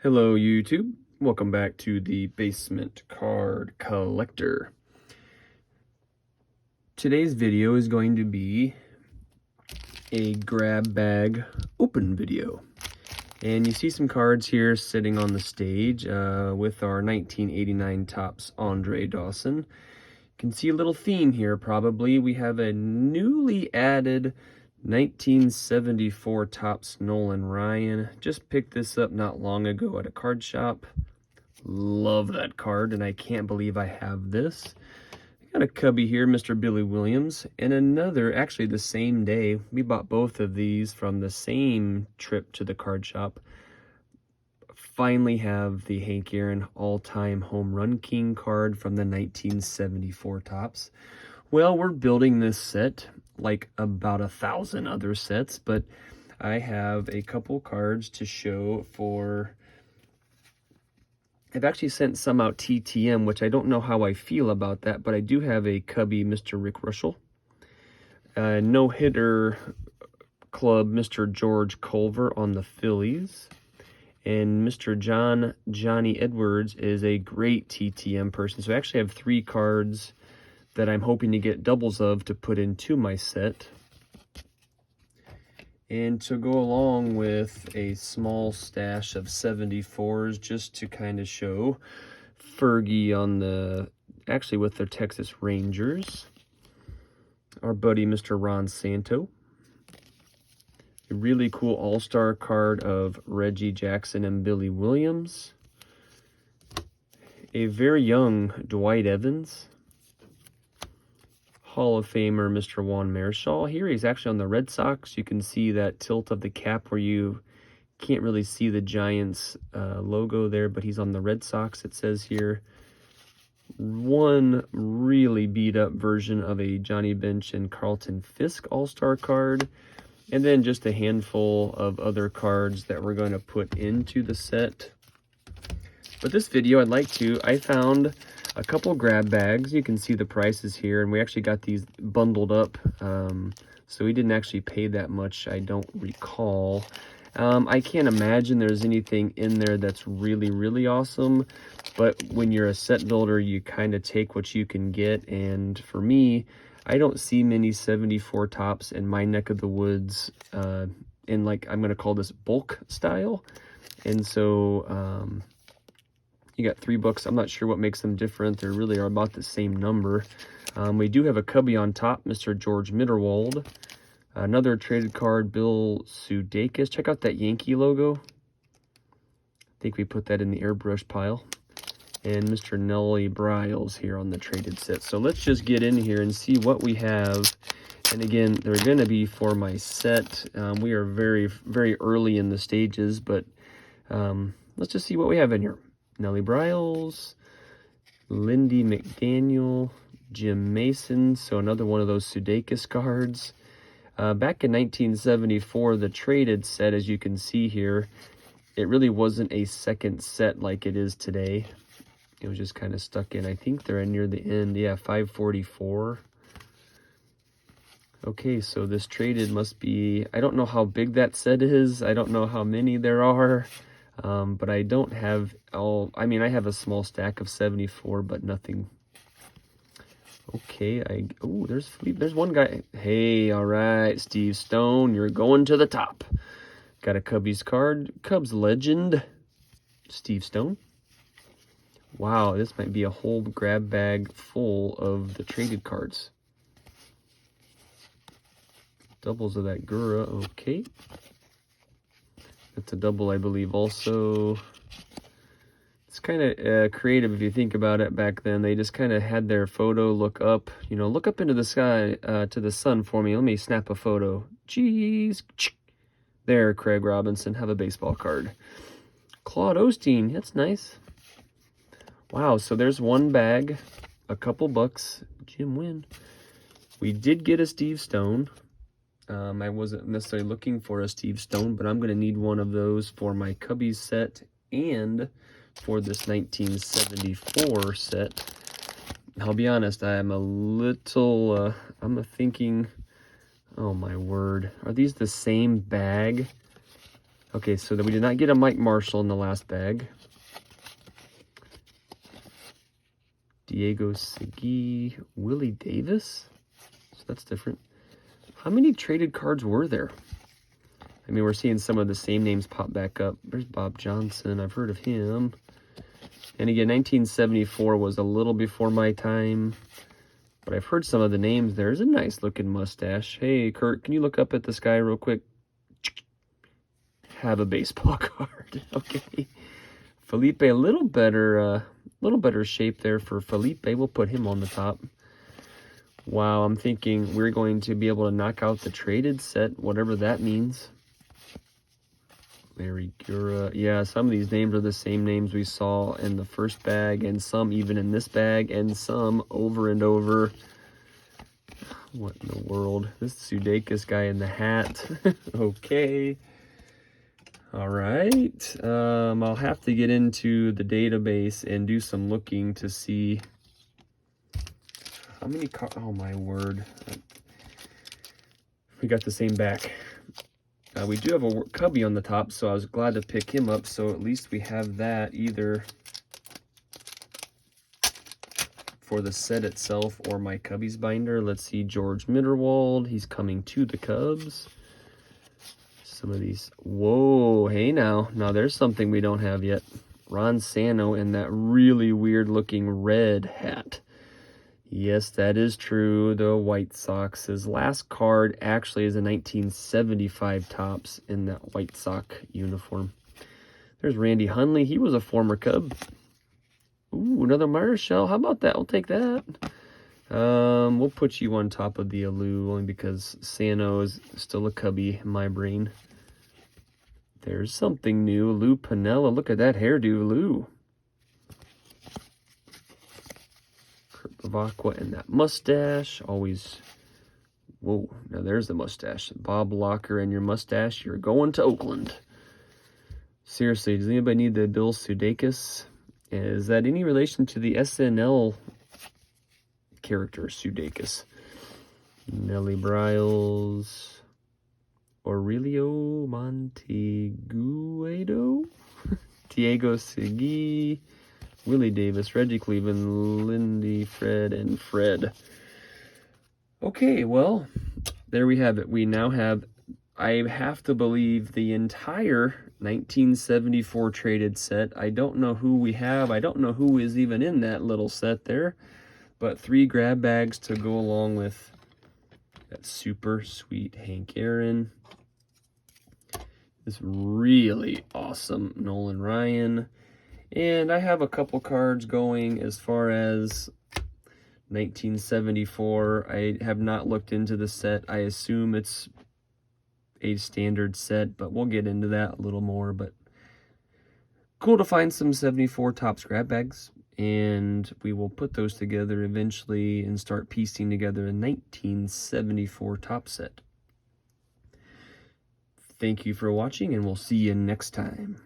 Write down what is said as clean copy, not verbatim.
Hello YouTube, welcome back to the Basement Card Collector. Today's video is going to be a grab bag open video. And you see some cards here sitting on the stage with our 1989 Topps Andre Dawson. You can see a little theme here probably. We have a newly added 1974 Topps Nolan Ryan. Just picked this up not long ago at a card shop. Love that card, and I can't believe I have this. I got a cubby here, Mr. Billy Williams, and another, actually the same day. We bought both of these from the same trip to the card shop. Finally have the Hank Aaron all-time home run king card from the 1974 Topps. Well, we're building this set like about 1,000 other sets, but I have a couple cards to show for... I've actually sent some out TTM, which I don't know how I feel about that, but I do have a cubby Mr. Rick Russell, no-hitter club Mr. George Culver on the Phillies, and Mr. Johnny Edwards is a great TTM person. So I actually have 3 cards that I'm hoping to get doubles of to put into my set. And to go along with a small stash of 74s just to kind of show Fergie on the, actually with the Texas Rangers. Our buddy Mr. Ron Santo. A really cool all-star card of Reggie Jackson and Billy Williams. A very young Dwight Evans. Hall of Famer Mr. Juan Marichal. Here he's actually on the Red Sox. You can see that tilt of the cap where you can't really see the Giants logo there, but he's on the Red Sox, it says here. One really beat up version of a Johnny Bench and Carlton Fisk all-star card. And then just a handful of other cards that we're going to put into the set. But this video I found a couple grab bags. You can see the prices here, and we actually got these bundled up, so we didn't actually pay that much, I don't recall. I can't imagine there's anything in there that's really awesome, but when you're a set builder, you kind of take what you can get, and for me, I don't see many 74 Topps in my neck of the woods in, like, I'm going to call this bulk style, and so you got 3 books. I'm not sure what makes them different. They really are about the same number. We do have a cubby on top, Mr. George Mitterwald. Another traded card, Bill Sudeikis. Check out that Yankee logo. I think we put that in the airbrush pile. And Mr. Nelly Bryles here on the traded set. So let's just get in here and see what we have. And again, they're going to be for my set. We are very early in the stages, but let's just see what we have in here. Nelly Bryles, Lindy McDaniel, Jim Mason, so another one of those Sudeikis cards. Back in 1974, the traded set, as you can see here, it really wasn't a second set like it is today. It was just kind of stuck in. I think they're near the end. Yeah, 544. Okay, so this traded must be, I don't know how big that set is. I don't know how many there are. But I don't have all, I mean, I have a small stack of 74, but nothing. Okay, oh, there's one guy. Hey, all right, Steve Stone, you're going to the top. Got a Cubbies card, Cubs legend, Steve Stone. Wow, this might be a whole grab bag full of the traded cards. Doubles of that Gura, okay. That's a double, I believe, also. It's kind of creative if you think about it back then. They just kind of had their photo look up. You know, look up into the sky, to the sun for me. Let me snap a photo. Jeez. There, Craig Robinson. Have a baseball card. Claude Osteen. That's nice. Wow, so there's one bag. A couple bucks. Jim Wynn. We did get a Steve Stone. I wasn't necessarily looking for a Steve Stone, but I'm going to need one of those for my Cubbies set and for this 1974 set. I'll be honest, I am a little, I'm thinking, oh my word, are these the same bag? Okay, so that we did not get a Mike Marshall in the last bag. Diego Segui, Willie Davis. So that's different. How many traded cards were there? I mean, we're seeing some of the same names pop back up. There's Bob Johnson. I've heard of him. And again, 1974 was a little before my time, but I've heard some of the names. There's a nice looking mustache. Hey, Kurt, can you look up at this guy real quick? Have a baseball card. Okay. Felipe, a little better shape there for Felipe. We'll put him on the top. Wow, I'm thinking we're going to be able to knock out the traded set, whatever that means. Larry Gura. Yeah, some of these names are the same names we saw in the first bag, and some even in this bag, and some over and over. What in the world? This Sudeikis guy in the hat. Okay. All right. I'll have to get into the database and do some looking to see how many cards. Oh, my word. We got the same back. We do have a cubby on the top, so I was glad to pick him up, so at least we have that either for the set itself or my Cubbies binder. Let's see, George Mitterwald, he's coming to the Cubs. Some of these, whoa, hey now there's something we don't have yet. Ron Santo in that really weird looking red hat. Yes, that is true. The White Sox. His last card actually is a 1975 Topps in that White Sox uniform. There's Randy Hundley. He was a former Cub. Ooh, another Marshall. How about that? We'll take that. We'll put you on top of the Alou only because Sano is still a Cubby in my brain. There's something new. Lou Piniella. Look at that hairdo, Lou. Of Aqua and that mustache, always, whoa, now there's the mustache. Bob Locker and your mustache, you're going to Oakland. Seriously, does anybody need the Bill Sudeikis? Is that any relation to the SNL character, Sudeikis? Nelly Bryles, Aurelio Monteguedo, Diego Segui, Willie Davis, Reggie Cleveland, Lindy, Fred, and Fred. Okay, well, there we have it. We now have, I have to believe, the entire 1974 traded set. I don't know who we have. I don't know who is even in that little set there. But 3 grab bags to go along with that super sweet Hank Aaron. This really awesome Nolan Ryan. And I have a couple cards going as far as 1974. I have not looked into the set. I assume it's a standard set, but we'll get into that a little more. But cool to find some 74 Topps grab bags. And we will put those together eventually and start piecing together a 1974 Topps set. Thank you for watching, and we'll see you next time.